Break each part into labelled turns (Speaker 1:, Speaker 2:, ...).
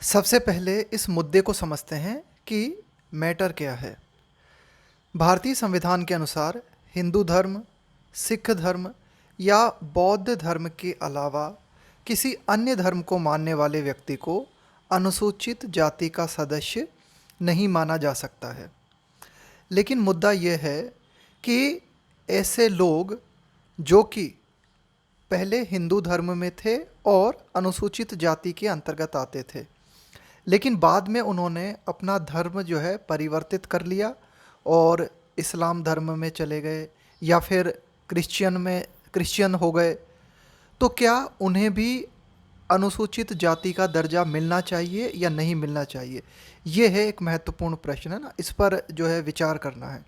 Speaker 1: सबसे पहले इस मुद्दे को समझते हैं कि मैटर क्या है। भारतीय संविधान के अनुसार हिंदू धर्म, सिख धर्म या बौद्ध धर्म के अलावा किसी अन्य धर्म को मानने वाले व्यक्ति को अनुसूचित जाति का सदस्य नहीं माना जा सकता है। लेकिन मुद्दा यह है कि ऐसे लोग जो कि पहले हिंदू धर्म में थे और अनुसूचित जाति के अंतर्गत आते थे, लेकिन बाद में उन्होंने अपना धर्म जो है परिवर्तित कर लिया और इस्लाम धर्म में चले गए या फिर क्रिश्चियन हो गए, तो क्या उन्हें भी अनुसूचित जाति का दर्जा मिलना चाहिए या नहीं मिलना चाहिए? ये है एक महत्वपूर्ण प्रश्न, है ना। इस पर जो है विचार करना है।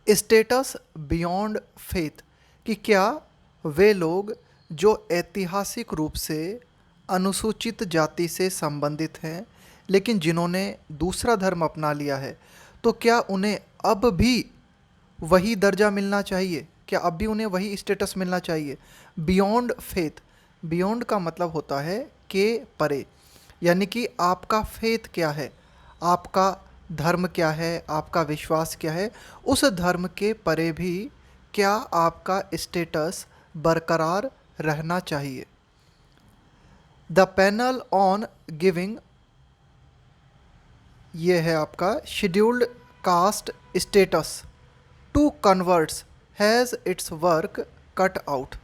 Speaker 1: स्टेटस बियॉन्ड फेथ, कि क्या वे लोग जो ऐतिहासिक रूप से अनुसूचित जाति से संबंधित हैं लेकिन जिन्होंने दूसरा धर्म अपना लिया है, तो क्या उन्हें अब भी वही दर्जा मिलना चाहिए? क्या अब भी उन्हें वही स्टेटस मिलना चाहिए? बियॉन्ड फेथ, बियॉन्ड का मतलब होता है के परे, यानी कि आपका फेथ क्या है, आपका धर्म क्या है, आपका विश्वास क्या है, उस धर्म के परे भी क्या आपका स्टेटस बरकरार रहना चाहिए। द पैनल ऑन गिविंग, ये है आपका scheduled caste status to converts has its work cut out.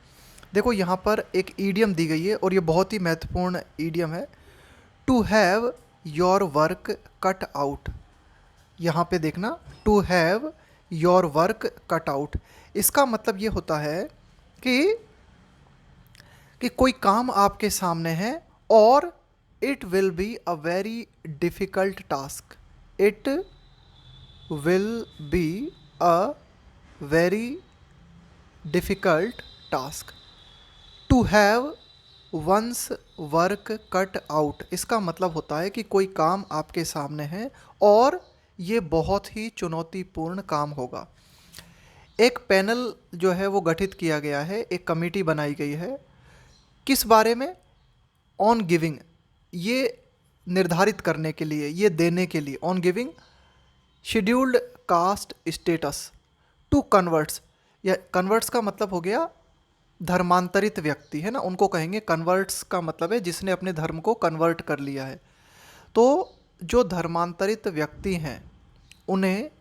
Speaker 1: देखो यहाँ पर एक ईडियम दी गई है और ये बहुत ही महत्वपूर्ण ईडियम है। To have your work cut out, यहाँ पे देखना, to have your work cut out, इसका मतलब ये होता है कि कोई काम आपके सामने है और it will be a very difficult task, it will be a very difficult task. To have one's work cut out, इसका मतलब होता है कि कोई काम आपके सामने है और ये बहुत ही चुनौतीपूर्ण काम होगा। एक पैनल जो है वो गठित किया गया है, एक कमेटी बनाई गई है, किस बारे में? ऑन गिविंग, ये निर्धारित करने के लिए, ये देने के लिए, on giving scheduled caste status to converts, या कन्वर्ट्स का मतलब हो गया धर्मांतरित व्यक्ति, है ना, उनको कहेंगे कन्वर्ट्स, का मतलब है जिसने अपने धर्म को कन्वर्ट कर लिया है। तो जो धर्मांतरित व्यक्ति हैं उन्हें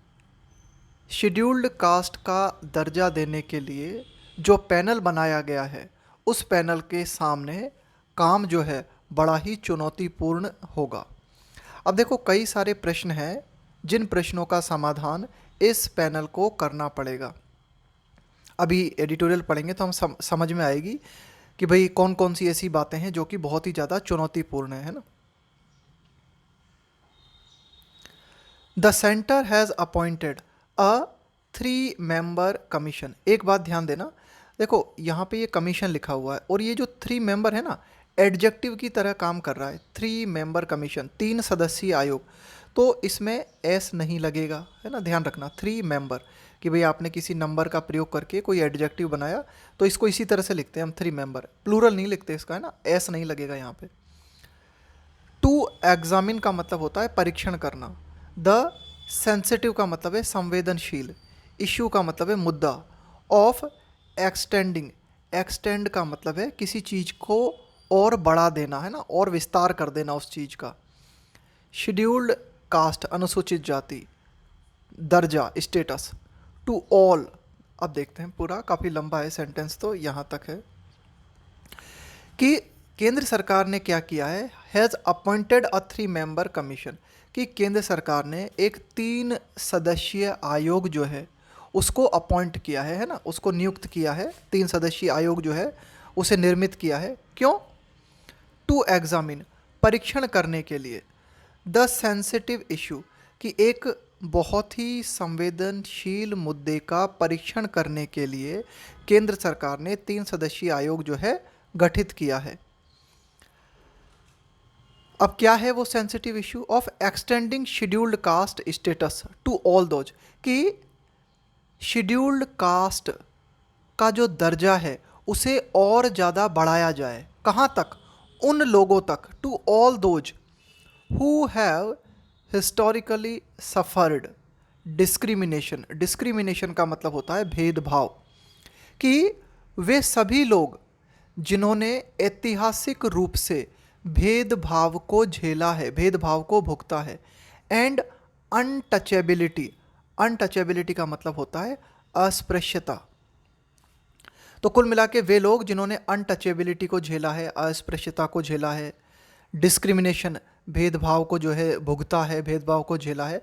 Speaker 1: शेड्यूल्ड कास्ट का दर्जा देने के लिए जो पैनल बनाया गया है, उस पैनल के सामने काम जो है बड़ा ही चुनौतीपूर्ण होगा। अब देखो कई सारे प्रश्न हैं जिन प्रश्नों का समाधान इस पैनल को करना पड़ेगा। अभी एडिटोरियल पढ़ेंगे तो हम समझ में आएगी कि भाई कौन कौन सी ऐसी बातें हैं जो कि बहुत ही ज़्यादा चुनौतीपूर्ण है ना। The centre has appointed a 3 member commission. एक बात ध्यान देना, देखो यहाँ पे ये कमीशन लिखा हुआ है और ये जो 3 मेंबर है ना, एडजेक्टिव की तरह काम कर रहा है। 3 मेंबर कमीशन, 3 सदस्यीय आयोग, तो इसमें एस नहीं लगेगा, है ना, ध्यान रखना। 3 मेंबर, कि भाई आपने किसी नंबर का प्रयोग करके कोई एडजेक्टिव बनाया तो इसको इसी तरह से लिखते हैं हम, 3 मेंबर, प्लूरल नहीं लिखते इसका, है ना, एस नहीं लगेगा यहाँ पे। टू एग्जामिन का मतलब होता है परीक्षण करना। द सेंसिटिव का मतलब है संवेदनशील। इश्यू का मतलब है मुद्दा। ऑफ एक्सटेंडिंग, एक्सटेंड का मतलब है किसी चीज़ को और बढ़ा देना, है ना, और विस्तार कर देना उस चीज़ का। शेड्यूल्ड कास्ट, अनुसूचित जाति, दर्जा, स्टेटस। टू ऑल, अब देखते हैं पूरा, काफ़ी लंबा है सेंटेंस, तो यहाँ तक है कि केंद्र सरकार ने क्या किया है, has appointed a 3 member commission, कि केंद्र सरकार ने एक 3 सदस्यीय आयोग जो है उसको अपॉइंट किया है ना, उसको नियुक्त किया है। 3 सदस्यीय आयोग जो है उसे निर्मित किया है, क्यों? टू एग्जामिन, परीक्षण करने के लिए। द सेंसिटिव इशू, कि एक बहुत ही संवेदनशील मुद्दे का परीक्षण करने के लिए केंद्र सरकार ने 3 सदस्यीय आयोग जो है गठित किया है। अब क्या है वो sensitive issue? Of extending scheduled caste status to all those, कि शेड्यूल्ड कास्ट का जो दर्जा है उसे और ज़्यादा बढ़ाया जाए, कहाँ तक? उन लोगों तक, to all those who have historically suffered discrimination. Discrimination का मतलब होता है भेदभाव, कि वे सभी लोग जिन्होंने ऐतिहासिक रूप से भेदभाव को झेला है, भेदभाव को भुगता है। एंड अनटचेबिलिटी, अनटचेबिलिटी का मतलब होता है अस्पृश्यता। तो कुल मिला के वे लोग जिन्होंने अनटचेबिलिटी को झेला है, अस्पृश्यता को झेला है, डिस्क्रिमिनेशन भेदभाव को जो है भुगता है, भेदभाव को झेला है।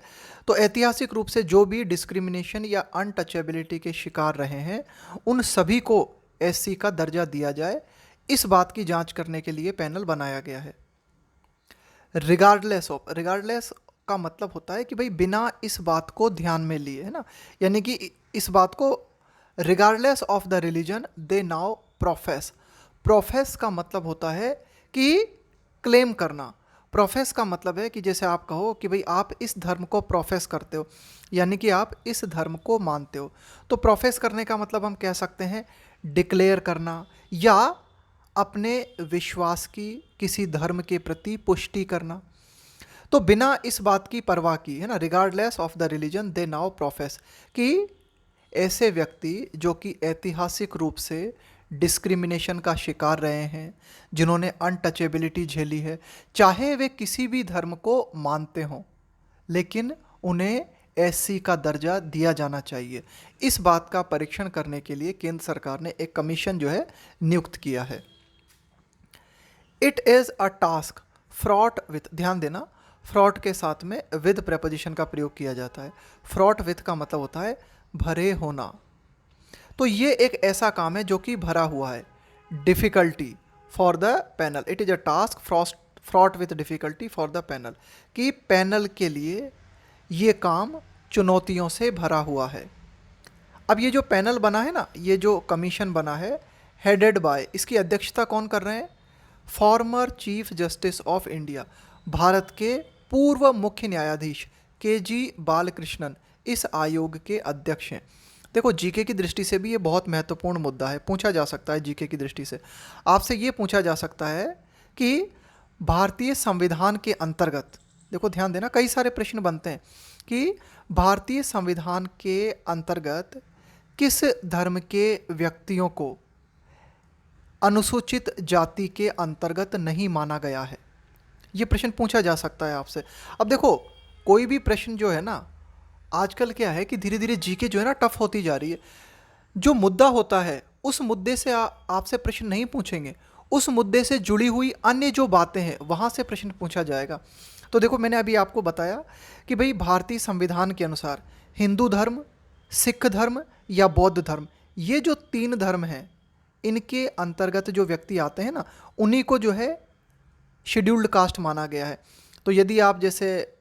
Speaker 1: तो ऐतिहासिक रूप से जो भी डिस्क्रिमिनेशन या अनटचेबिलिटी के शिकार रहे हैं, उन सभी को एससी का दर्जा दिया जाए, इस बात की जांच करने के लिए पैनल बनाया गया है। रिगार्डलेस ऑफ, रिगार्डलेस का मतलब होता है कि भाई बिना इस बात को ध्यान में लिए, है ना, यानी कि इस बात को regardless of the religion they now profess. Profess का मतलब होता है कि क्लेम करना। प्रोफेस का मतलब है कि जैसे आप कहो कि भाई आप इस धर्म को प्रोफेस करते हो, यानी कि आप इस धर्म को मानते हो। तो प्रोफेस करने का मतलब हम कह सकते हैं डिक्लेयर करना, या अपने विश्वास की किसी धर्म के प्रति पुष्टि करना। तो बिना इस बात की परवाह की, है ना, regardless of the religion they now profess, कि ऐसे व्यक्ति जो कि ऐतिहासिक रूप से डिस्क्रिमिनेशन का शिकार रहे हैं, जिन्होंने अनटचेबिलिटी झेली है, चाहे वे किसी भी धर्म को मानते हों, लेकिन उन्हें एससी का दर्जा दिया जाना चाहिए। इस बात का परीक्षण करने के लिए केंद्र सरकार ने एक कमीशन जो है नियुक्त किया है। It is a task fraught with, ध्यान देना, फ्रॉट के साथ में विद प्रेपोजिशन का प्रयोग किया जाता है। फ्रॉट विथ का मतलब होता है भरे होना। तो ये एक ऐसा काम है जो कि भरा हुआ है। Difficulty for the panel, it is a task fraught with difficulty for the panel, कि पैनल के लिए ये काम चुनौतियों से भरा हुआ है। अब ये जो पैनल बना है ना, ये जो कमीशन बना है, हेडेड बाय, इसकी अध्यक्षता कौन कर रहे हैं? Former chief justice of India, Bharat के पूर्व मुख्य न्यायाधीश के.जी. बालकृष्णन इस आयोग के अध्यक्ष हैं। देखो जीके की दृष्टि से भी ये बहुत महत्वपूर्ण मुद्दा है, पूछा जा सकता है जीके की दृष्टि से। आपसे ये पूछा जा सकता है कि भारतीय संविधान के अंतर्गत, देखो ध्यान देना, कई सारे प्रश्न बनते हैं कि भारतीय संविधान के अंतर्गत किस धर्म के व्यक्तियों को अनुसूचित जाति के अंतर्गत नहीं माना गया है। ये प्रश्न पूछा जा सकता है आपसे। अब देखो कोई भी प्रश्न जो है ना, आजकल क्या है कि धीरे धीरे जीके जो है ना टफ होती जा रही है। जो मुद्दा होता है उस मुद्दे से आपसे प्रश्न नहीं पूछेंगे, उस मुद्दे से जुड़ी हुई अन्य जो बातें हैं वहाँ से प्रश्न पूछा जाएगा। तो देखो मैंने अभी आपको बताया कि भाई भारतीय संविधान के अनुसार हिंदू धर्म, सिख धर्म या बौद्ध धर्म, ये जो 3 धर्म हैं, इनके अंतर्गत जो व्यक्ति आते हैं ना, उन्हीं को जो है शेड्यूल्ड कास्ट माना गया है। तो यदि आप जैसे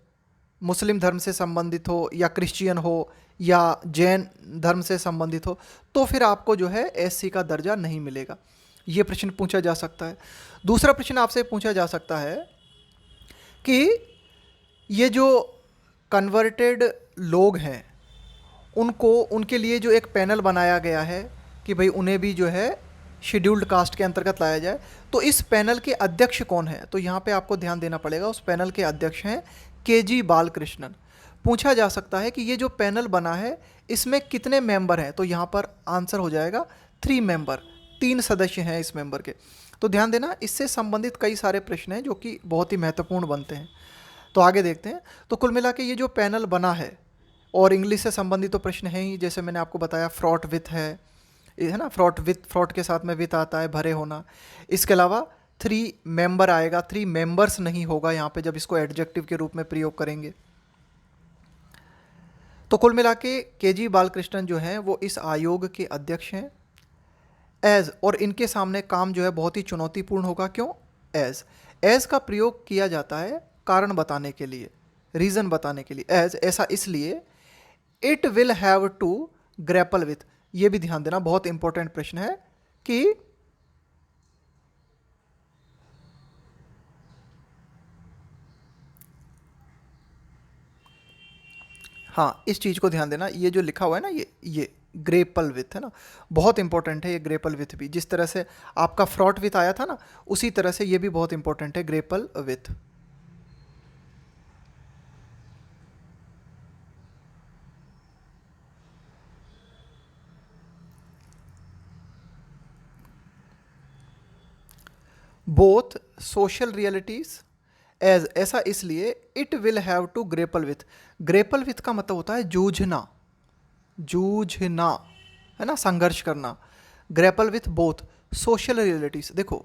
Speaker 1: मुस्लिम धर्म से संबंधित हो, या क्रिश्चियन हो, या जैन धर्म से संबंधित हो, तो फिर आपको जो है एससी का दर्जा नहीं मिलेगा। ये प्रश्न पूछा जा सकता है। दूसरा प्रश्न आपसे पूछा जा सकता है कि ये जो कन्वर्टेड लोग हैं, उनको, उनके लिए जो एक पैनल बनाया गया है कि भाई उन्हें भी जो है शेड्यूल्ड कास्ट के अंतर्गत लाया जाए, तो इस पैनल के अध्यक्ष कौन है? तो यहाँ पे आपको ध्यान देना पड़ेगा, उस पैनल के अध्यक्ष हैं के.जी. बालकृष्णन। पूछा जा सकता है कि ये जो पैनल बना है इसमें कितने मेंबर हैं? तो यहाँ पर आंसर हो जाएगा 3 मेंबर, 3 सदस्य हैं इस मेंबर के। तो ध्यान देना, इससे संबंधित कई सारे प्रश्न हैं जो कि बहुत ही महत्वपूर्ण बनते हैं। तो आगे देखते हैं। तो कुल मिला के ये जो पैनल बना है, और इंग्लिश से संबंधित तो प्रश्न है ही, जैसे मैंने आपको बताया फ्रॉट विथ है ना, फ्रॉट विथ, फ्रॉट के साथ में विथ आता है, भरे होना। इसके अलावा 3 मेंबर आएगा, 3 मेंबर्स नहीं होगा यहाँ पे जब इसको एडजेक्टिव के रूप में प्रयोग करेंगे। तो कुल मिला के जी बालकृष्णन जो हैं वो इस आयोग के अध्यक्ष हैं। एज, और इनके सामने काम जो है बहुत ही चुनौतीपूर्ण होगा। क्यों? एज का प्रयोग किया जाता है कारण बताने के लिए, रीज़न बताने के लिए। एज ऐसा इसलिए, it will have to grapple with, ये भी ध्यान देना, बहुत इंपॉर्टेंट प्रश्न है कि हाँ, इस चीज़ को ध्यान देना, ये जो लिखा हुआ है ना, ये ग्रेपल विथ, है ना, बहुत इंपॉर्टेंट है ये ग्रेपल विथ भी। जिस तरह से आपका फ्रॉट विथ आया था ना, उसी तरह से ये भी बहुत इंपॉर्टेंट है, grapple with. Both social realities as, ऐसा इसलिए, it will have to grapple with. Grapple with का मतलब होता है जूझना, जूझना, है ना, संघर्ष करना। Grapple with both social realities. देखो,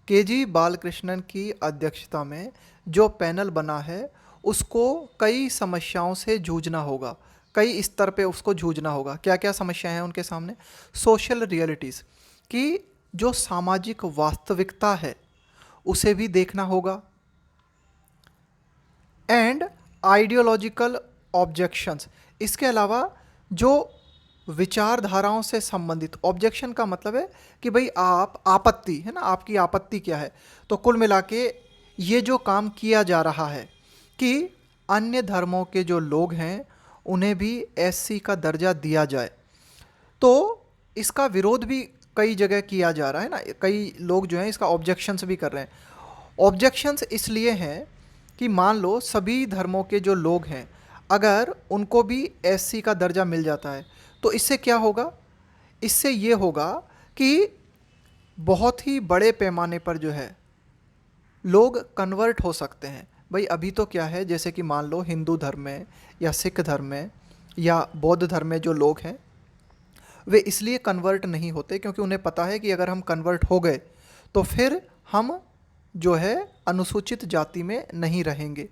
Speaker 1: केजी बालकृष्णन की अध्यक्षता में जो पैनल बना है उसको कई समस्याओं से जूझना होगा, कई स्तर पे उसको जूझना होगा। क्या क्या समस्याएं हैं उनके सामने? सोशल रियलिटीज़ की जो सामाजिक वास्तविकता है उसे भी देखना होगा, एंड आइडियोलॉजिकल ऑब्जेक्शंस। इसके अलावा जो विचारधाराओं से संबंधित, ऑब्जेक्शन का मतलब है कि भाई आप आपत्ति, है ना, आपकी आपत्ति क्या है। तो कुल मिला के ये जो काम किया जा रहा है कि अन्य धर्मों के जो लोग हैं उन्हें भी एससी का दर्जा दिया जाए, तो इसका विरोध भी कई जगह किया जा रहा है ना, कई लोग जो हैं इसका ऑब्जेक्शंस भी कर रहे हैं। ऑब्जेक्शंस इसलिए हैं कि मान लो सभी धर्मों के जो लोग हैं अगर उनको भी एससी का दर्जा मिल जाता है तो इससे क्या होगा? इससे ये होगा कि बहुत ही बड़े पैमाने पर जो है लोग कन्वर्ट हो सकते हैं। भाई अभी तो क्या है, जैसे कि मान लो हिंदू धर्म में या सिख धर्म में या बौद्ध धर्म में जो लोग हैं वे इसलिए कन्वर्ट नहीं होते क्योंकि उन्हें पता है कि अगर हम कन्वर्ट हो गए तो फिर हम जो है अनुसूचित जाति में नहीं रहेंगे।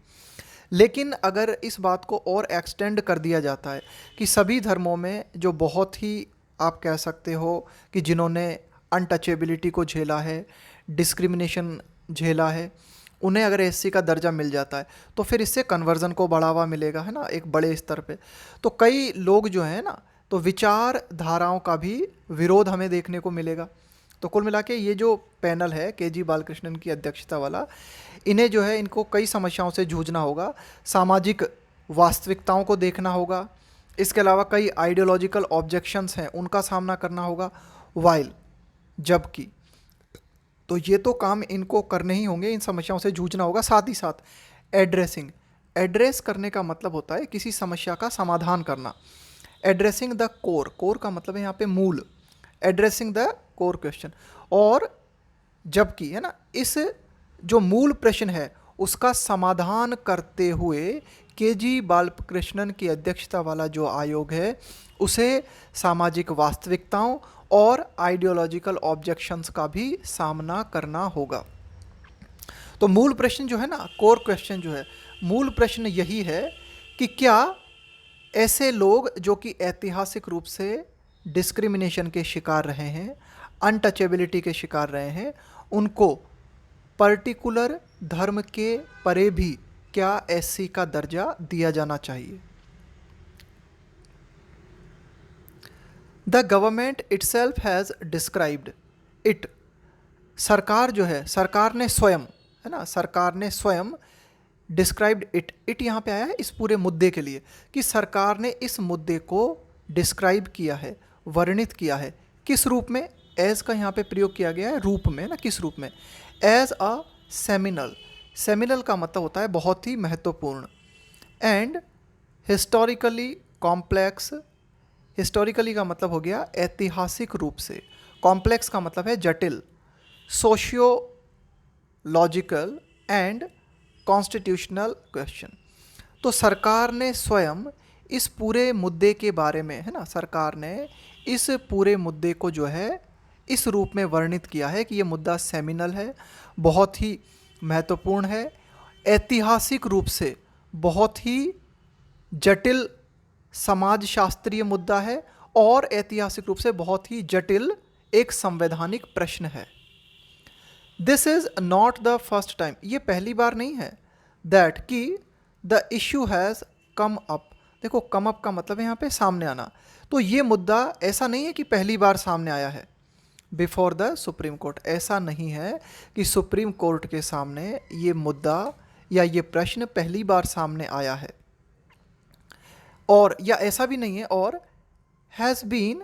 Speaker 1: लेकिन अगर इस बात को और एक्सटेंड कर दिया जाता है कि सभी धर्मों में जो बहुत ही, आप कह सकते हो कि जिन्होंने अनटचेबिलिटी को झेला है, डिस्क्रिमिनेशन झेला है, उन्हें अगर एससी का दर्जा मिल जाता है तो फिर इससे कन्वर्जन को बढ़ावा मिलेगा, है ना, एक बड़े स्तर पे। तो कई लोग जो हैं ना, तो विचारधाराओं का भी विरोध हमें देखने को मिलेगा। तो कुल मिला के ये जो पैनल है केजी बालकृष्णन की अध्यक्षता वाला, इन्हें जो है इनको कई समस्याओं से जूझना होगा, सामाजिक वास्तविकताओं को देखना होगा, इसके अलावा कई आइडियोलॉजिकल ऑब्जेक्शंस हैं उनका सामना करना होगा, वाइल, जबकि, तो ये तो काम इनको करने ही होंगे, इन समस्याओं से जूझना होगा। साथ ही साथ एड्रेसिंग, एड्रेस करने का मतलब होता है किसी समस्या का समाधान करना। एड्रेसिंग द कोर, कोर का मतलब है यहाँ पे मूल, एड्रेसिंग द कोर क्वेश्चन। और जबकि, है ना, इस जो मूल प्रश्न है उसका समाधान करते हुए केजी बालकृष्णन की अध्यक्षता वाला जो आयोग है उसे सामाजिक वास्तविकताओं और आइडियोलॉजिकल ऑब्जेक्शंस का भी सामना करना होगा। तो मूल प्रश्न जो है ना, कोर क्वेश्चन जो है, मूल प्रश्न यही है कि क्या ऐसे लोग जो कि ऐतिहासिक रूप से डिस्क्रिमिनेशन के शिकार रहे हैं, अनटचेबिलिटी के शिकार रहे हैं, उनको पर्टिकुलर धर्म के परे भी क्या एससी का दर्जा दिया जाना चाहिए। The government itself has described it, सरकार जो है, सरकार ने स्वयं, है ना, सरकार ने स्वयं डिस्क्राइब्ड इट, इट यहाँ पे आया है इस पूरे मुद्दे के लिए कि सरकार ने इस मुद्दे को डिस्क्राइब किया है, वर्णित किया है। किस रूप में? एज का यहाँ पे प्रयोग किया गया है, रूप में ना, किस रूप में? एज अ सेमिनल, सेमिनल का मतलब होता है बहुत ही महत्वपूर्ण, एंड हिस्टोरिकली कॉम्प्लेक्स, हिस्टोरिकली का मतलब हो गया ऐतिहासिक रूप से, कॉम्प्लेक्स का मतलब है जटिल, सोशियोलॉजिकल एंड कॉन्स्टिट्यूशनल क्वेश्चन। तो सरकार ने स्वयं इस पूरे मुद्दे के बारे में, है ना, सरकार ने इस पूरे मुद्दे को जो है इस रूप में वर्णित किया है कि ये मुद्दा सेमिनल है, बहुत ही महत्वपूर्ण है, ऐतिहासिक रूप से बहुत ही जटिल समाजशास्त्रीय मुद्दा है और ऐतिहासिक रूप से बहुत ही जटिल एक संवैधानिक प्रश्न है। This is not the first time, ये पहली बार नहीं है, दैट कि the issue has come up. देखो, कम अप का मतलब है यहाँ पे सामने आना, तो ये मुद्दा ऐसा नहीं है कि पहली बार सामने आया है बिफोर द सुप्रीम कोर्ट, ऐसा नहीं है कि सुप्रीम कोर्ट के सामने ये मुद्दा या ये प्रश्न पहली बार सामने आया है, और या ऐसा भी नहीं है, और has been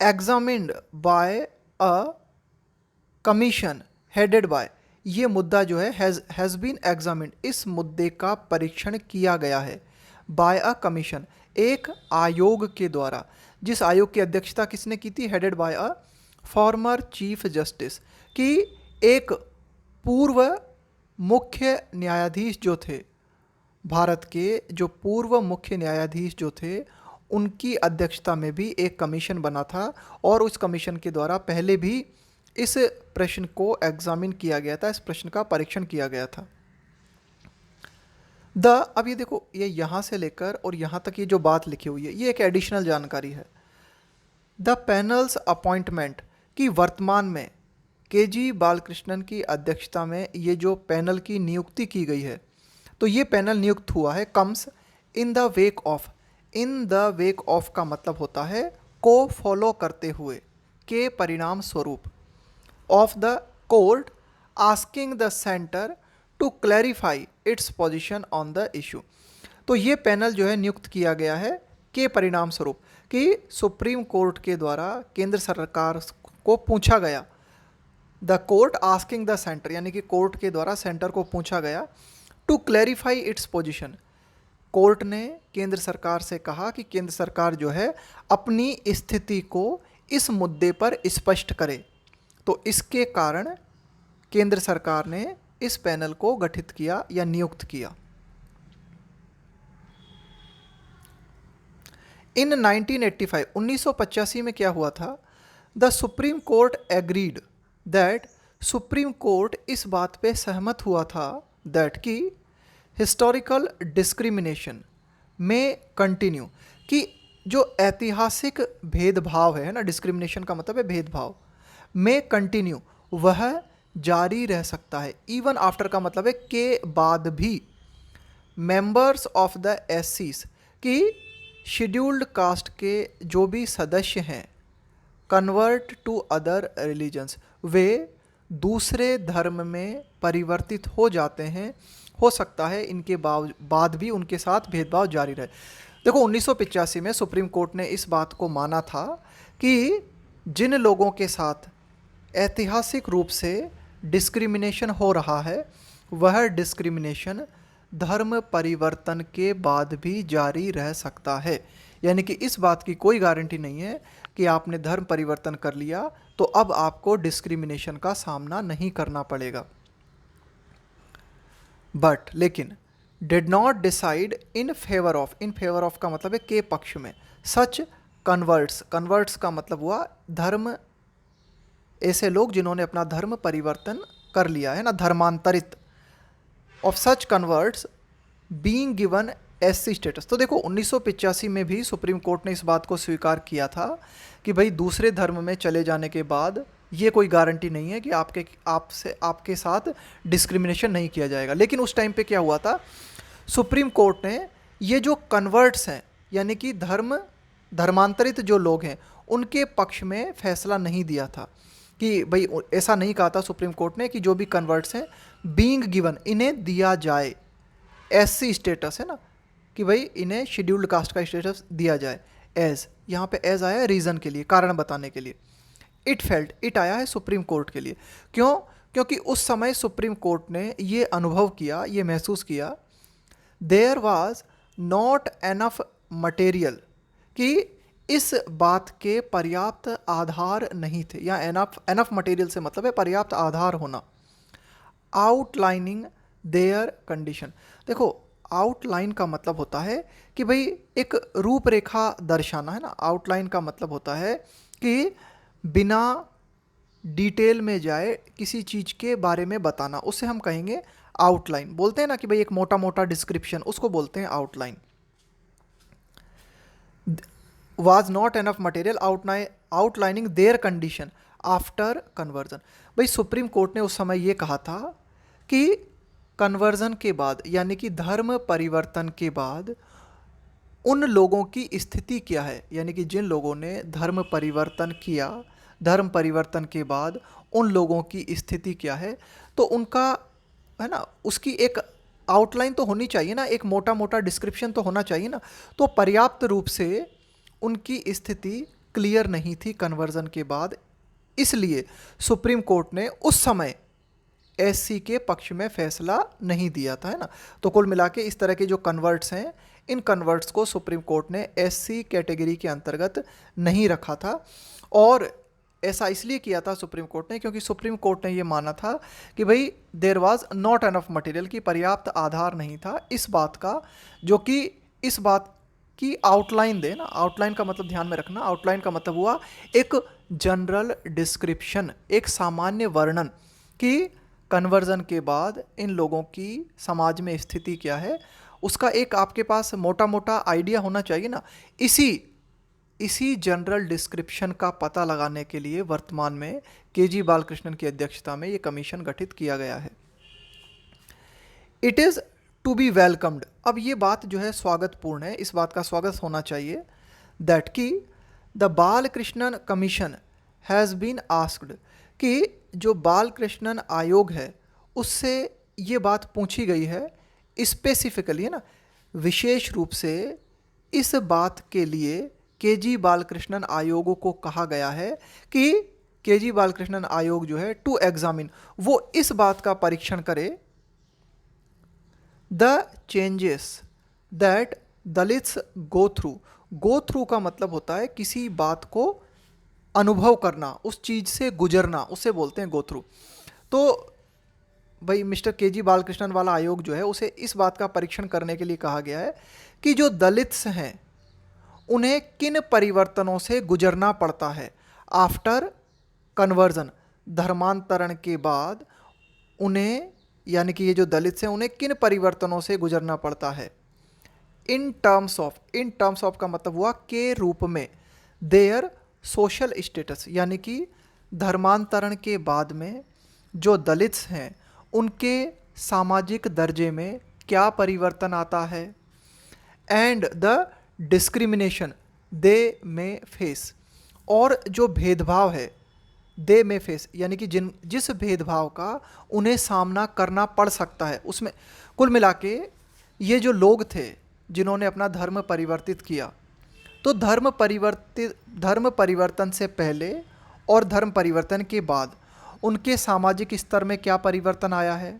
Speaker 1: examined by a commission headed by, ये मुद्दा जो है हैज़ बीन एग्जामिन्ड, इस मुद्दे का परीक्षण किया गया है, बाय अ कमीशन, एक आयोग के द्वारा, जिस आयोग की अध्यक्षता किसने की थी, headed by a former chief justice, कि एक पूर्व मुख्य न्यायाधीश जो थे, भारत के जो पूर्व मुख्य न्यायाधीश जो थे, उनकी अध्यक्षता में भी एक कमीशन बना था और उस कमीशन के द्वारा पहले भी इस प्रश्न को एग्जामिन किया गया था, इस प्रश्न का परीक्षण किया गया था। अब ये देखो, ये यहाँ से लेकर और यहाँ तक ये जो बात लिखी हुई है, ये एक एडिशनल जानकारी है। द पैनल्स अपॉइंटमेंट, की वर्तमान में केजी बालकृष्णन की अध्यक्षता में ये जो पैनल की नियुक्ति की गई है, तो ये पैनल नियुक्त हुआ है, comes in the wake of, in the wake of का मतलब होता है को फॉलो करते हुए, के परिणाम स्वरूप, of the court asking the centre to clarify its position on the issue. तो ये पैनल जो है नियुक्त किया गया है के परिणाम स्वरूप, कि सुप्रीम कोर्ट के द्वारा केंद्र सरकार को पूछा गया, the court asking the centre, यानी कि कोर्ट के द्वारा सेंटर को पूछा गया, to clarify its position, court ने केंद्र सरकार से कहा कि केंद्र सरकार जो है अपनी स्थिति को इस मुद्दे पर स्पष्ट करे। तो इसके कारण केंद्र सरकार ने इस पैनल को गठित किया या नियुक्त किया। इन 1985, 1985 में क्या हुआ था, the supreme court agreed that, supreme court इस बात पे सहमत हुआ था दैट कि हिस्टोरिकल डिस्क्रिमिनेशन में कंटिन्यू, कि जो ऐतिहासिक भेदभाव है ना, डिस्क्रिमिनेशन का मतलब है भेदभाव, में कंटिन्यू, वह जारी रह सकता है, इवन आफ्टर का मतलब है के बाद भी, मेंबर्स ऑफ द एससीज, कि शेड्यूल्ड कास्ट के जो भी सदस्य हैं, कन्वर्ट टू अदर रिलीजन्स, वे दूसरे धर्म में परिवर्तित हो जाते हैं, हो सकता है इनके बाद भी उनके साथ भेदभाव जारी रहे। देखो 1985 में सुप्रीम कोर्ट ने इस बात को माना था कि जिन लोगों के साथ ऐतिहासिक रूप से डिस्क्रिमिनेशन हो रहा है, वह डिस्क्रिमिनेशन धर्म परिवर्तन के बाद भी जारी रह सकता है, यानी कि इस बात की कोई गारंटी नहीं है कि आपने धर्म परिवर्तन कर लिया तो अब आपको डिस्क्रिमिनेशन का सामना नहीं करना पड़ेगा। बट लेकिन did not decide in favour of, in favour of का मतलब है के पक्ष में, सच कन्वर्ट्स, कन्वर्ट्स का मतलब हुआ धर्म, ऐसे लोग जिन्होंने अपना धर्म परिवर्तन कर लिया है ना, धर्मांतरित, of such converts being given SC status. तो देखो 1985 में भी सुप्रीम कोर्ट ने इस बात को स्वीकार किया था कि भाई दूसरे धर्म में चले जाने के बाद ये कोई गारंटी नहीं है कि आपके साथ डिस्क्रिमिनेशन नहीं किया जाएगा। लेकिन उस टाइम पे क्या हुआ था, सुप्रीम कोर्ट ने ये जो कन्वर्ट्स हैं, यानी कि धर्मांतरित जो लोग हैं, उनके पक्ष में फैसला नहीं दिया था, कि भाई ऐसा नहीं कहा था सुप्रीम कोर्ट ने कि जो भी कन्वर्ट्स हैं बीइंग गिवन, इन्हें दिया जाए एससी स्टेटस, है ना, कि भाई इन्हें शेड्यूल्ड कास्ट का स्टेटस दिया जाए। एज, यहाँ पे एज आया रीज़न के लिए, कारण बताने के लिए। इट फेल्ट, इट आया है सुप्रीम कोर्ट के लिए, क्यों, क्योंकि उस समय सुप्रीम कोर्ट ने ये अनुभव किया, ये महसूस किया, there was not enough material, कि इस बात के पर्याप्त आधार नहीं थे, या एनफ मटेरियल से मतलब है पर्याप्त आधार होना, आउटलाइनिंग देयर कंडीशन। देखो आउटलाइन का मतलब होता है कि भाई एक रूपरेखा दर्शाना, है ना, आउटलाइन का मतलब होता है कि बिना डिटेल में जाए किसी चीज़ के बारे में बताना, उसे हम कहेंगे आउटलाइन। बोलते हैं ना कि भाई एक मोटा मोटा डिस्क्रिप्शन, उसको बोलते हैं outline. Was not enough material outlining there condition after conversion. भाई सुप्रीम कोर्ट ने उस समय ये कहा था कि कन्वर्जन के बाद, यानी कि धर्म परिवर्तन के बाद उन लोगों की स्थिति क्या है, यानी कि जिन लोगों ने धर्म परिवर्तन किया, धर्म परिवर्तन के बाद उन लोगों की स्थिति क्या है, तो उनका, है ना, उसकी एक आउटलाइन तो होनी चाहिए ना, एक मोटा मोटा डिस्क्रिप्शन तो होना चाहिए ना। तो पर्याप्त रूप से उनकी स्थिति क्लियर नहीं थी कन्वर्जन के बाद, इसलिए सुप्रीम कोर्ट ने उस समय एससी के पक्ष में फैसला नहीं दिया था, है ना। तो कुल मिला के इस तरह के जो कन्वर्ट्स हैं, इन कन्वर्ट्स को सुप्रीम कोर्ट ने एससी कैटेगरी के अंतर्गत नहीं रखा था। और ऐसा इसलिए किया था सुप्रीम कोर्ट ने क्योंकि सुप्रीम कोर्ट ने ये माना था कि भाई there was not enough material, की पर्याप्त आधार नहीं था इस बात का, जो कि इस बात की आउटलाइन दे ना। आउटलाइन का मतलब ध्यान में रखना, आउटलाइन का मतलब हुआ एक जनरल डिस्क्रिप्शन, एक सामान्य वर्णन कि कन्वर्जन के बाद इन लोगों की समाज में स्थिति क्या है, उसका एक आपके पास मोटा मोटा आइडिया होना चाहिए ना। इसी जनरल डिस्क्रिप्शन का पता लगाने के लिए वर्तमान में केजी बालकृष्णन की अध्यक्षता में ये कमीशन गठित किया गया है। It is to be welcomed, अब ये बात जो है स्वागतपूर्ण है, इस बात का स्वागत होना चाहिए, दैट कि the Balakrishnan commission has been asked, कि जो बालकृष्णन आयोग है उससे ये बात पूछी गई है स्पेसिफिकली, है ना, विशेष रूप से इस बात के लिए केजी बालकृष्णन आयोग को कहा गया है कि केजी बालकृष्णन आयोग जो है टू एग्जामिन, वो इस बात का परीक्षण करे the changes that Dalits go through का मतलब होता है किसी बात को अनुभव करना, उस चीज़ से गुजरना, उसे बोलते हैं गो थ्रू। तो भाई मिस्टर केजी बालकृष्णन वाला आयोग जो है उसे इस बात का परीक्षण करने के लिए कहा गया है कि जो दलित्स हैं उन्हें किन परिवर्तनों से गुजरना पड़ता है आफ्टर कन्वर्जन, धर्मांतरण के बाद उन्हें, यानी कि ये जो दलित्स हैं उन्हें किन परिवर्तनों से गुजरना पड़ता है। इन टर्म्स ऑफ का मतलब हुआ के रूप में, देयर सोशल स्टेटस, यानी कि धर्मांतरण के बाद में जो दलित्स हैं उनके सामाजिक दर्जे में क्या परिवर्तन आता है, एंड द डिस्क्रिमिनेशन दे में फेस, और जो भेदभाव है दे में फेस, यानी कि जिस भेदभाव का उन्हें सामना करना पड़ सकता है, उसमें कुल मिला के ये जो लोग थे जिन्होंने अपना धर्म परिवर्तित किया, तो धर्म परिवर्तन से पहले और धर्म परिवर्तन के बाद उनके सामाजिक स्तर में क्या परिवर्तन आया है,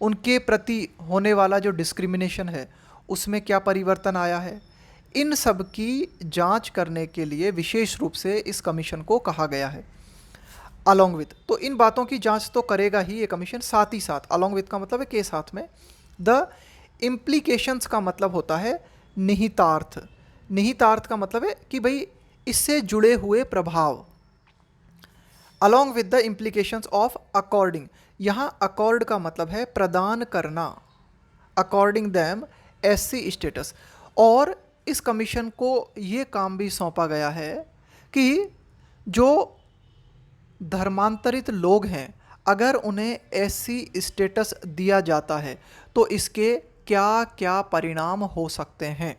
Speaker 1: उनके प्रति होने वाला जो डिस्क्रिमिनेशन है उसमें क्या परिवर्तन आया है, इन सब की जांच करने के लिए विशेष रूप से इस कमीशन को कहा गया है। अलॉन्ग विथ, तो इन बातों की जांच तो करेगा ही ये कमीशन, साथ ही साथ, अलॉन्ग विथ का मतलब है के साथ में, द इम्प्लीकेशंस का मतलब होता है निहितार्थ। निहितार्थ का मतलब है कि भाई इससे जुड़े हुए प्रभाव। Along with the implications of according, यहाँ अकॉर्ड का मतलब है प्रदान करना, अकॉर्डिंग दैम एससी स्टेटस। और इस कमीशन को ये काम भी सौंपा गया है कि जो धर्मांतरित लोग हैं अगर उन्हें एससी स्टेटस दिया जाता है तो इसके क्या क्या परिणाम हो सकते हैं।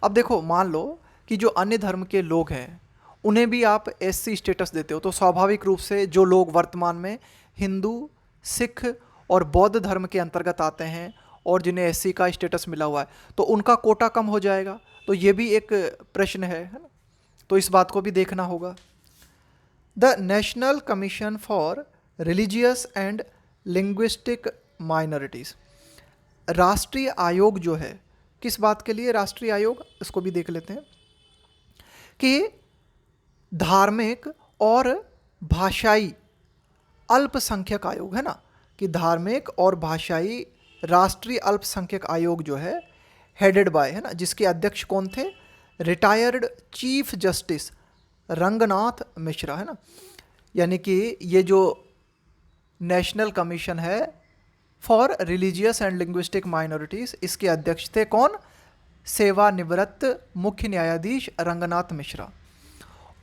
Speaker 1: अब देखो, मान लो कि जो अन्य धर्म के लोग हैं उन्हें भी आप एससी स्टेटस देते हो, तो स्वाभाविक रूप से जो लोग वर्तमान में हिंदू, सिख और बौद्ध धर्म के अंतर्गत आते हैं और जिन्हें एससी का स्टेटस मिला हुआ है, तो उनका कोटा कम हो जाएगा। तो ये भी एक प्रश्न है ना, तो इस बात को भी देखना होगा। The national commission for religious and linguistic minorities, राष्ट्रीय आयोग जो है, किस बात के लिए राष्ट्रीय आयोग, इसको भी देख लेते हैं कि धार्मिक और भाषाई अल्पसंख्यक आयोग, है ना, कि धार्मिक और भाषाई राष्ट्रीय अल्पसंख्यक आयोग जो है हेडेड बाय, है ना, जिसके अध्यक्ष कौन थे, retired chief justice Ranganath Mishra, है ना। यानी कि ये जो नेशनल कमीशन है for religious and linguistic minorities, इसके अध्यक्ष थे कौन, सेवानिवृत्त मुख्य न्यायाधीश Ranganath Mishra.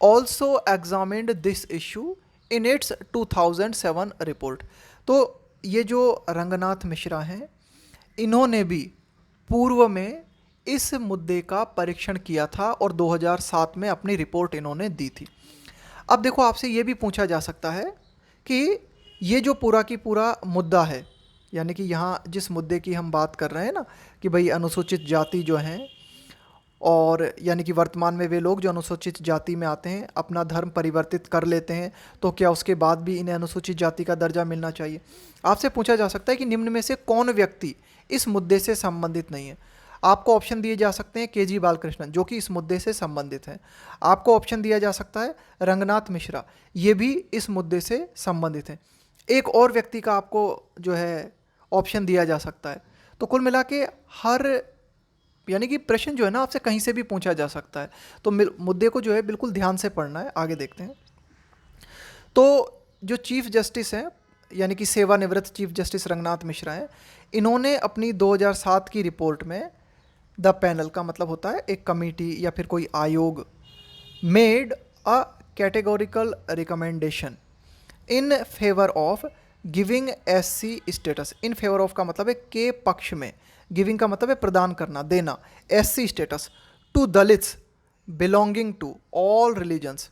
Speaker 1: Also examined this issue in its 2007 report. तो ये जो रंगनाथ मिश्रा हैं इन्होंने भी पूर्व में इस मुद्दे का परीक्षण किया था और 2007 में अपनी रिपोर्ट इन्होंने दी थी। अब देखो, आपसे ये भी पूछा जा सकता है कि ये जो पूरा की पूरा मुद्दा है, यानी कि यहाँ जिस मुद्दे की हम बात कर रहे हैं ना कि भाई अनुसूचित जाति जो हैं और यानी कि वर्तमान में वे लोग जो अनुसूचित जाति में आते हैं अपना धर्म परिवर्तित कर लेते हैं, तो क्या उसके बाद भी इन्हें अनुसूचित जाति का दर्जा मिलना चाहिए। आपसे पूछा जा सकता है कि निम्न में से कौन व्यक्ति इस मुद्दे से संबंधित नहीं है। आपको ऑप्शन दिए जा सकते हैं केजी बालकृष्णन, जो कि इस मुद्दे से संबंधित हैं। आपको ऑप्शन दिया जा सकता है रंगनाथ मिश्रा, ये भी इस मुद्दे से संबंधित हैं। एक और व्यक्ति का आपको जो है ऑप्शन दिया जा सकता है। तो कुल मिला के हर यानी कि प्रश्न जो है ना आपसे कहीं से भी पूछा जा सकता है, तो मुद्दे को जो है बिल्कुल ध्यान से पढ़ना है। आगे देखते हैं। तो जो चीफ जस्टिस हैं यानी कि सेवानिवृत्त चीफ जस्टिस रंगनाथ मिश्रा हैं, इन्होंने अपनी 2007 की रिपोर्ट में द पैनल का मतलब होता है एक कमेटी या फिर कोई आयोग, made a categorical recommendation in favour of giving SC status. In favour of का मतलब है के पक्ष में, गिविंग का मतलब है प्रदान करना, देना, SC status to Dalits belonging to all religions.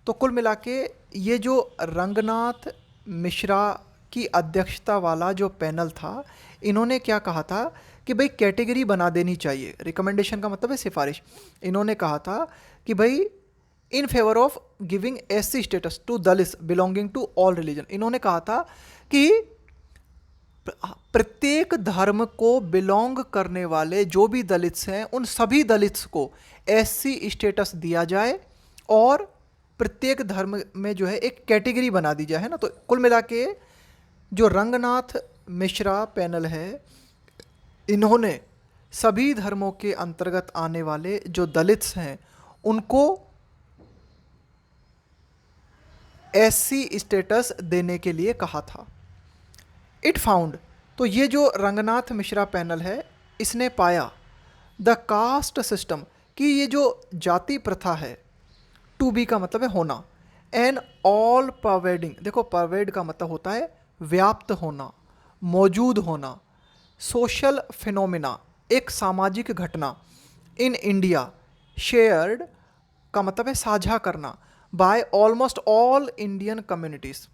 Speaker 1: तो कुल मिला के ये जो रंगनाथ मिश्रा की अध्यक्षता वाला जो पैनल था, इन्होंने क्या कहा था कि भाई कैटेगरी बना देनी चाहिए। रिकमेंडेशन का मतलब है सिफारिश। इन्होंने कहा था कि भाई in favour of giving SC status to Dalits belonging to all religion. इन्होंने कहा था कि प्रत्येक धर्म को बिलोंग करने वाले जो भी दलित्स हैं उन सभी दलित्स को एससी स्टेटस दिया जाए और प्रत्येक धर्म में जो है एक कैटेगरी बना दी जाए, है ना। तो कुल मिला के जो रंगनाथ मिश्रा पैनल है, इन्होंने सभी धर्मों के अंतर्गत आने वाले जो दलित्स हैं उनको एससी स्टेटस देने के लिए कहा था। इट फाउंड, तो ये जो रंगनाथ मिश्रा पैनल है इसने पाया द कास्ट सिस्टम, कि ये जो जाति प्रथा है, टू बी का मतलब है होना, एन ऑल परवेडिंग, देखो परवेड का मतलब होता है व्याप्त होना, मौजूद होना, सोशल फिनोमिना, एक सामाजिक घटना, इन इंडिया शेयर्ड का मतलब है साझा करना, by almost all Indian communities.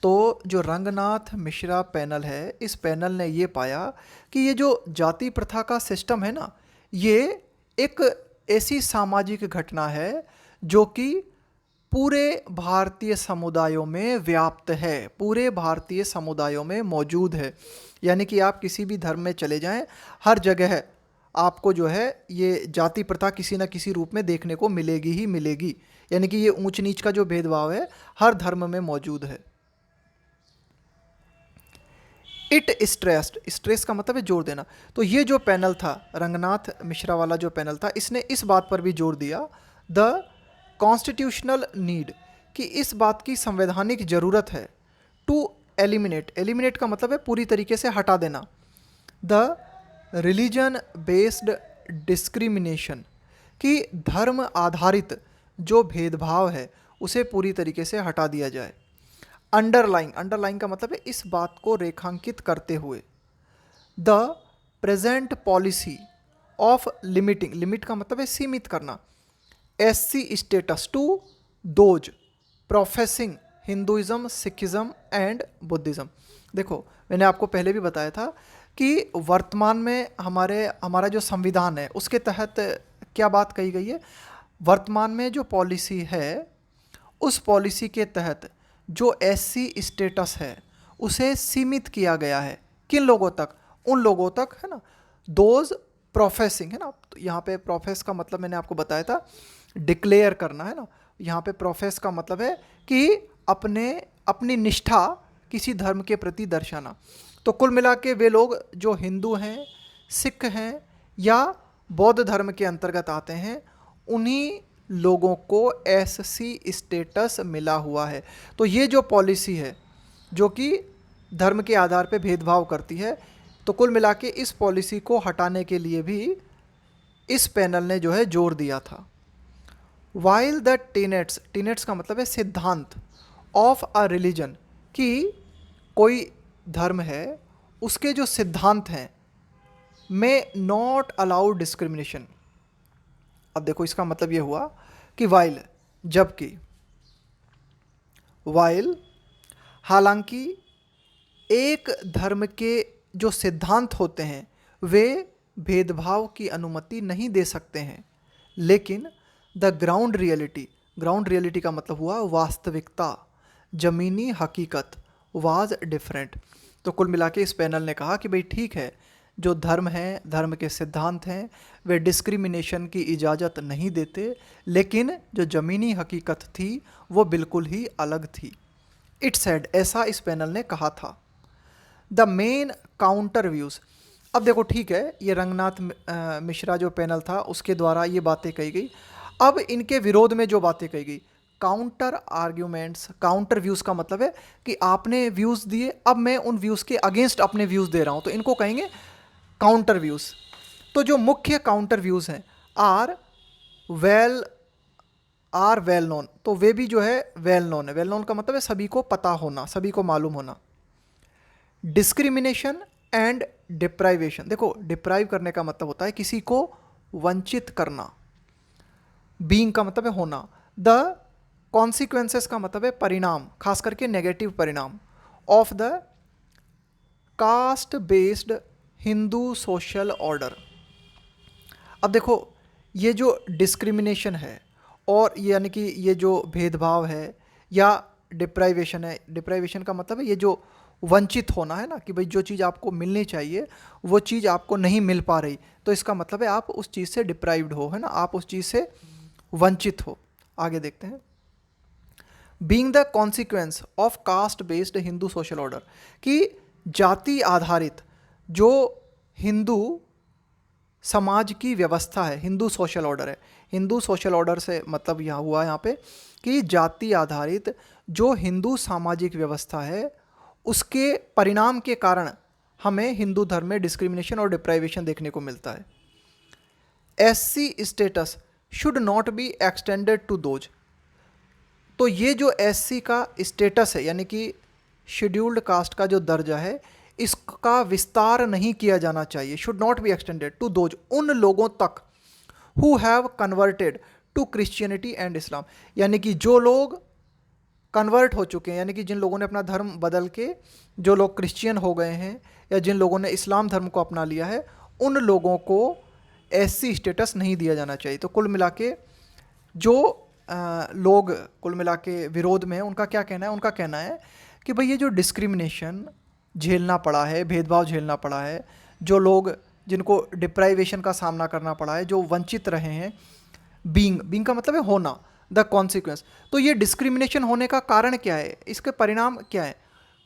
Speaker 1: तो जो रंगनाथ मिश्रा पैनल है, इस पैनल ने ये पाया कि ये जो जाति प्रथा का सिस्टम है ना, ये एक ऐसी सामाजिक घटना है जो कि पूरे भारतीय समुदायों में व्याप्त है, पूरे भारतीय समुदायों में मौजूद है। यानी कि आप किसी भी धर्म में चले जाएं, हर जगह आपको जो है ये जाति प्रथा किसी न किसी रूप में देखने को मिलेगी ही मिलेगी। यानी कि ये ऊंच नीच का जो भेदभाव है हर धर्म में मौजूद है। इट स्ट्रेस्ड, स्ट्रेस का मतलब है जोर देना। तो ये जो पैनल था, रंगनाथ मिश्रा वाला जो पैनल था, इसने इस बात पर भी जोर दिया द कॉन्स्टिट्यूशनल नीड, कि इस बात की संवैधानिक ज़रूरत है टू एलिमिनेट, एलिमिनेट का मतलब है पूरी तरीके से हटा देना, द रिलीजन बेस्ड डिस्क्रिमिनेशन, कि धर्म आधारित जो भेदभाव है उसे पूरी तरीके से हटा दिया जाए। अंडरलाइन, अंडरलाइन का मतलब है इस बात को रेखांकित करते हुए, the present policy of limiting, limit का मतलब है सीमित करना, SC status to those professing Hinduism, Sikhism and Buddhism. देखो मैंने आपको पहले भी बताया था कि वर्तमान में हमारा जो संविधान है उसके तहत क्या बात कही गई है। वर्तमान में जो पॉलिसी है उस पॉलिसी के तहत जो एससी स्टेटस है उसे सीमित किया गया है। किन लोगों तक? उन लोगों तक, है ना, दोज प्रोफेसिंग, है ना। तो यहाँ पे प्रोफेस का मतलब मैंने आपको बताया था डिक्लेयर करना, है ना। यहाँ पे प्रोफेस का मतलब है कि अपनी निष्ठा किसी धर्म के प्रति दर्शाना। तो कुल मिला के वे लोग जो हिंदू हैं, सिख हैं या बौद्ध धर्म के अंतर्गत आते हैं, उन्हीं लोगों को एससी स्टेटस मिला हुआ है। तो ये जो पॉलिसी है जो कि धर्म के आधार पर भेदभाव करती है, तो कुल मिला के इस पॉलिसी को हटाने के लिए भी इस पैनल ने जो है जोर दिया था। वाइल द टीनेट्स, टीनेट्स का मतलब है सिद्धांत, ऑफ अ रिलीजन, कि कोई धर्म है उसके जो सिद्धांत हैं, में नॉट अलाउ डिस्क्रिमिनेशन। अब देखो इसका मतलब ये हुआ कि वाइल, जबकि, वाइल हालांकि एक धर्म के जो सिद्धांत होते हैं वे भेदभाव की अनुमति नहीं दे सकते हैं, लेकिन द ग्राउंड रियलिटी का मतलब हुआ वास्तविकता, ज़मीनी हकीकत, वाज डिफरेंट। तो कुल मिला के इस पैनल ने कहा कि भाई ठीक है, जो धर्म है, धर्म के सिद्धांत हैं, वे डिस्क्रिमिनेशन की इजाज़त नहीं देते, लेकिन जो ज़मीनी हकीकत थी वो बिल्कुल ही अलग थी। इट सेड, ऐसा इस पैनल ने कहा था। द मेन काउंटर व्यूज़, अब देखो ठीक है, ये रंगनाथ मिश्रा जो पैनल था उसके द्वारा ये बातें कही गई। अब इनके विरोध में जो बातें कही गई, काउंटर आर्ग्यूमेंट्स, काउंटर व्यूज़ का मतलब है कि आपने व्यूज़ दिए, अब मैं उन व्यूज़ के अगेंस्ट अपने व्यूज़ दे रहा हूँ, तो इनको कहेंगे काउंटर व्यूज़। तो जो मुख्य काउंटर व्यूज़ हैं वेल नोन, तो वे भी जो है वेल नोन है। वेल नोन का मतलब है सभी को पता होना, सभी को मालूम होना। डिस्क्रिमिनेशन एंड डिप्राइवेशन, देखो डिप्राइव करने का मतलब होता है किसी को वंचित करना। बीइंग का मतलब है होना। द कॉन्सिक्वेंसेस का मतलब है परिणाम, खास करके नेगेटिव परिणाम of the caste based Hindu social order. अब देखो ये जो डिस्क्रिमिनेशन है और यानी कि ये जो भेदभाव है या डिप्राइवेशन है, डिप्राइवेशन का मतलब है ये जो वंचित होना है ना, कि भाई जो चीज़ आपको मिलनी चाहिए वो चीज़ आपको नहीं मिल पा रही, तो इसका मतलब है आप उस चीज़ से डिप्राइव्ड हो, है ना, आप उस चीज़ से वंचित हो। आगे देखते हैं। Being the consequence of caste based Hindu social order, कि जाति आधारित जो हिंदू समाज की व्यवस्था है, हिंदू सोशल ऑर्डर है। हिंदू सोशल ऑर्डर से मतलब यहाँ हुआ यहाँ पे कि जाति आधारित जो हिंदू सामाजिक व्यवस्था है उसके परिणाम के कारण हमें हिंदू धर्म में डिस्क्रिमिनेशन और डिप्राइवेशन देखने को मिलता है। SC status should not be extended to those, तो ये जो एससी का स्टेटस है यानी कि शेड्यूल्ड कास्ट का जो दर्जा है इसका विस्तार नहीं किया जाना चाहिए। Should not be extended to those, उन लोगों तक who have converted to Christianity and Islam, यानी कि जो लोग कन्वर्ट हो चुके हैं, यानी कि जिन लोगों ने अपना धर्म बदल के जो लोग क्रिश्चियन हो गए हैं या जिन लोगों ने इस्लाम धर्म को अपना लिया है, उन लोगों को एससी स्टेटस नहीं दिया जाना चाहिए। तो कुल मिला के जो लोग कुल मिला के विरोध में हैं उनका क्या कहना है, उनका कहना है कि भाई ये जो डिस्क्रिमिनेशन झेलना पड़ा है, भेदभाव झेलना पड़ा है, जो लोग जिनको डिप्राइवेशन का सामना करना पड़ा है, जो वंचित रहे हैं, बीइंग का मतलब है होना, द कॉन्सिक्वेंस, तो ये डिस्क्रिमिनेशन होने का कारण क्या है, इसके परिणाम क्या है।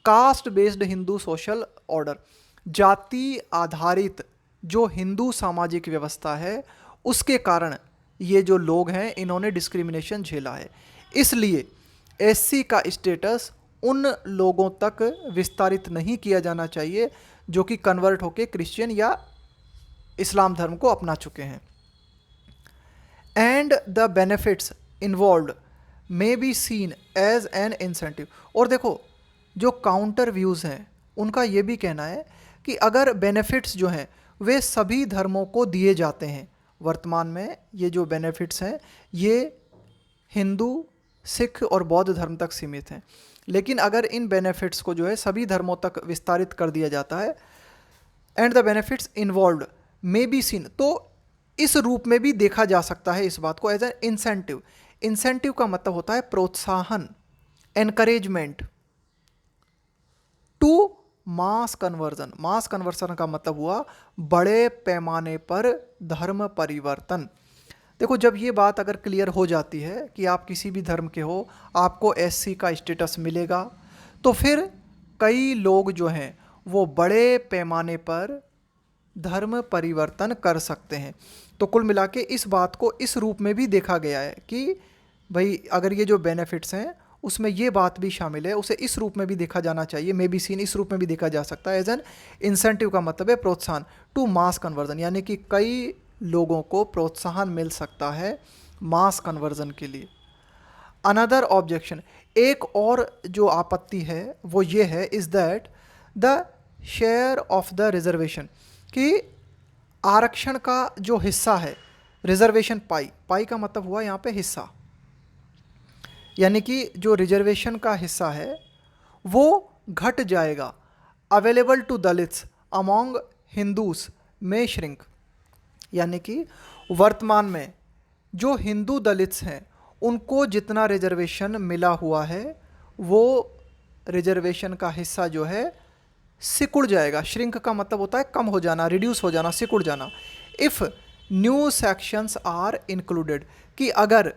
Speaker 1: Caste based Hindu social order, जाति आधारित जो हिंदू सामाजिक व्यवस्था है उसके कारण ये जो लोग हैं इन्होंने डिस्क्रिमिनेशन झेला है, इसलिए एससी का स्टेटस उन लोगों तक विस्तारित नहीं किया जाना चाहिए जो कि कन्वर्ट होकर क्रिश्चियन या इस्लाम धर्म को अपना चुके हैं। And the benefits involved may be seen as an incentive, और देखो जो काउंटर व्यूज़ हैं उनका ये भी कहना है कि अगर बेनिफिट्स जो हैं वे सभी धर्मों को दिए जाते हैं, वर्तमान में ये जो बेनिफिट्स हैं ये हिंदू, सिख और बौद्ध धर्म तक सीमित हैं, लेकिन अगर इन बेनिफिट्स को जो है सभी धर्मों तक विस्तारित कर दिया जाता है, and the benefits involved may be scene, तो इस रूप में भी देखा जा सकता है इस बात को एज एन इंसेंटिव। इंसेंटिव का मतलब होता है प्रोत्साहन, encouragement to mass conversion. Mass conversion का मतलब हुआ बड़े पैमाने पर धर्म परिवर्तन। देखो जब ये बात अगर क्लियर हो जाती है कि आप किसी भी धर्म के हो, आपको एससी का स्टेटस मिलेगा, तो फिर कई लोग जो हैं वो बड़े पैमाने पर धर्म परिवर्तन कर सकते हैं। तो कुल मिला के इस बात को इस रूप में भी देखा गया है कि भाई अगर ये जो बेनिफिट्स हैं उसमें ये बात भी शामिल है, उसे इस रूप में भी देखा जाना चाहिए, मे बी सीन इस रूप में भी देखा जा सकता है एज एन इंसेंटिव का मतलब है प्रोत्साहन टू मास कन्वर्जन, यानी कि कई लोगों को प्रोत्साहन मिल सकता है मास कन्वर्जन के लिए। अनदर ऑब्जेक्शन, एक और जो आपत्ति है वो ये है, is that the share of the reservation, कि आरक्षण का जो हिस्सा है, रिजर्वेशन पाई का मतलब हुआ यहाँ पे हिस्सा, यानी कि जो रिजर्वेशन का हिस्सा है वो घट जाएगा। Available to Dalits among Hindus में श्रिंक, यानी कि वर्तमान में जो हिंदू दलित्स हैं उनको जितना रिजर्वेशन मिला हुआ है वो रिजर्वेशन का हिस्सा जो है सिकुड़ जाएगा। श्रिंक का मतलब होता है कम हो जाना, रिड्यूस हो जाना, सिकुड़ जाना। If new sections are included, कि अगर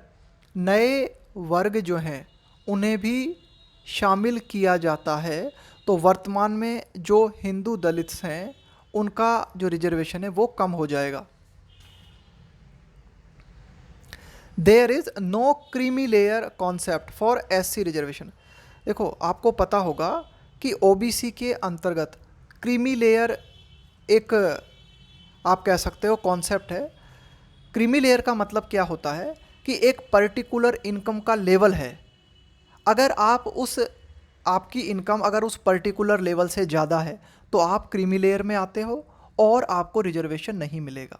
Speaker 1: नए वर्ग जो हैं उन्हें भी शामिल किया जाता है तो वर्तमान में जो हिंदू दलित्स हैं उनका जो रिजर्वेशन है वो कम हो जाएगा। There is no creamy layer concept for SC reservation. देखो आपको पता होगा कि ओबीसी के अंतर्गत क्रीमी लेयर एक आप कह सकते हो कॉन्सेप्ट है। क्रीमी लेयर का मतलब क्या होता है कि एक पर्टिकुलर इनकम का लेवल है, अगर आप उस आपकी इनकम अगर उस पर्टिकुलर लेवल से ज़्यादा है तो आप क्रीमी लेयर में आते हो और आपको रिजर्वेशन नहीं मिलेगा।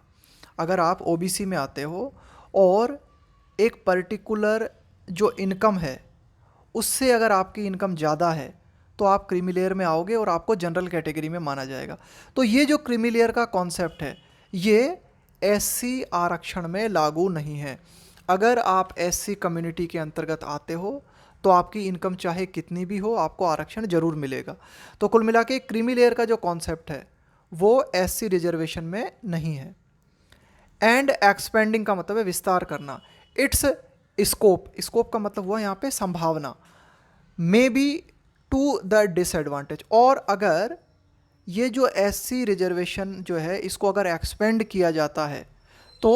Speaker 1: अगर आप ओबीसी में आते हो और एक पर्टिकुलर जो इनकम है उससे अगर आपकी इनकम ज़्यादा है तो आप क्रीमी लेयर में आओगे और आपको जनरल कैटेगरी में माना जाएगा। तो ये जो क्रीमी लेयर का कॉन्सेप्ट है ये एससी आरक्षण में लागू नहीं है। अगर आप एससी कम्युनिटी के अंतर्गत आते हो तो आपकी इनकम चाहे कितनी भी हो आपको आरक्षण जरूर मिलेगा। तो कुल मिला के क्रीमी लेयर का जो कॉन्सेप्ट है वो एससी रिजर्वेशन में नहीं है। एंड एक्सपेंडिंग का मतलब है विस्तार करना। इट्स स्कोप, स्कोप का मतलब हुआ यहाँ पे संभावना, may be to the disadvantage. और अगर ये जो एससी रिजर्वेशन जो है इसको अगर एक्सपेंड किया जाता है तो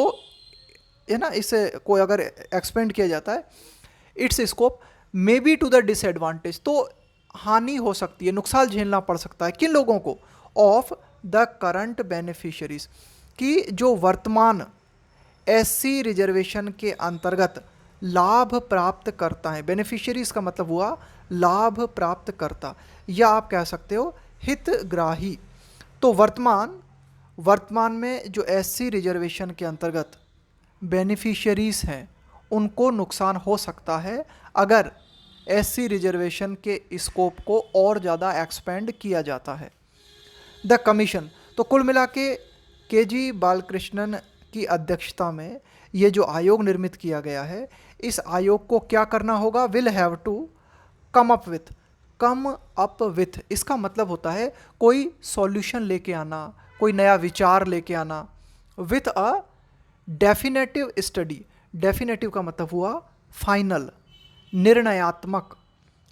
Speaker 1: है ना, इसे कोई अगर एक्सपेंड किया जाता है its scope may be to the disadvantage, तो हानि हो सकती है, नुकसान झेलना पड़ सकता है किन लोगों को, ऑफ द करंट बेनिफिशियरीज, कि जो वर्तमान एससी रिजर्वेशन के अंतर्गत लाभ प्राप्त करता है। बेनिफिशियरीज का मतलब हुआ लाभ प्राप्त करता, या आप कह सकते हो हितग्राही। तो वर्तमान में जो एससी रिजर्वेशन के अंतर्गत बेनिफिशियरीज हैं उनको नुकसान हो सकता है अगर एससी रिजर्वेशन के स्कोप को और ज़्यादा एक्सपेंड किया जाता है। द कमीशन, तो कुल मिला के जी बालकृष्णन की अध्यक्षता में ये जो आयोग निर्मित किया गया है इस आयोग को क्या करना होगा, will have to come up with. इसका मतलब होता है कोई सॉल्यूशन लेके आना, कोई नया विचार लेके आना, with a definitive study. Definitive का मतलब हुआ फाइनल, निर्णयात्मक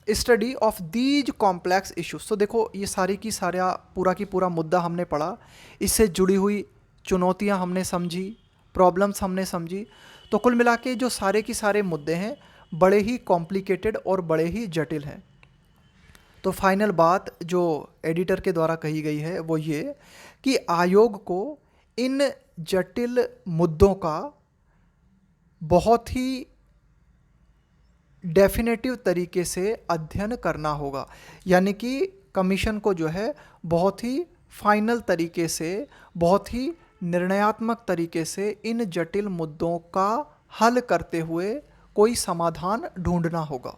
Speaker 1: study of these complex issues. तो देखो ये सारी की सारा पूरा की पूरा मुद्दा हमने पढ़ा, इससे जुड़ी हुई चुनौतियां हमने समझी, प्रॉब्लम्स हमने समझी। तो कुल मिला के जो सारे की सारे मुद्दे हैं बड़े ही कॉम्प्लिकेटेड और बड़े ही जटिल हैं। तो फाइनल बात जो एडिटर के द्वारा कही गई है वो ये कि आयोग को इन जटिल मुद्दों का बहुत ही डेफिनेटिव तरीके से अध्ययन करना होगा, यानी कि कमीशन को जो है बहुत ही फाइनल तरीके से, बहुत ही निर्णयात्मक तरीके से इन जटिल मुद्दों का हल करते हुए कोई समाधान ढूंढना होगा।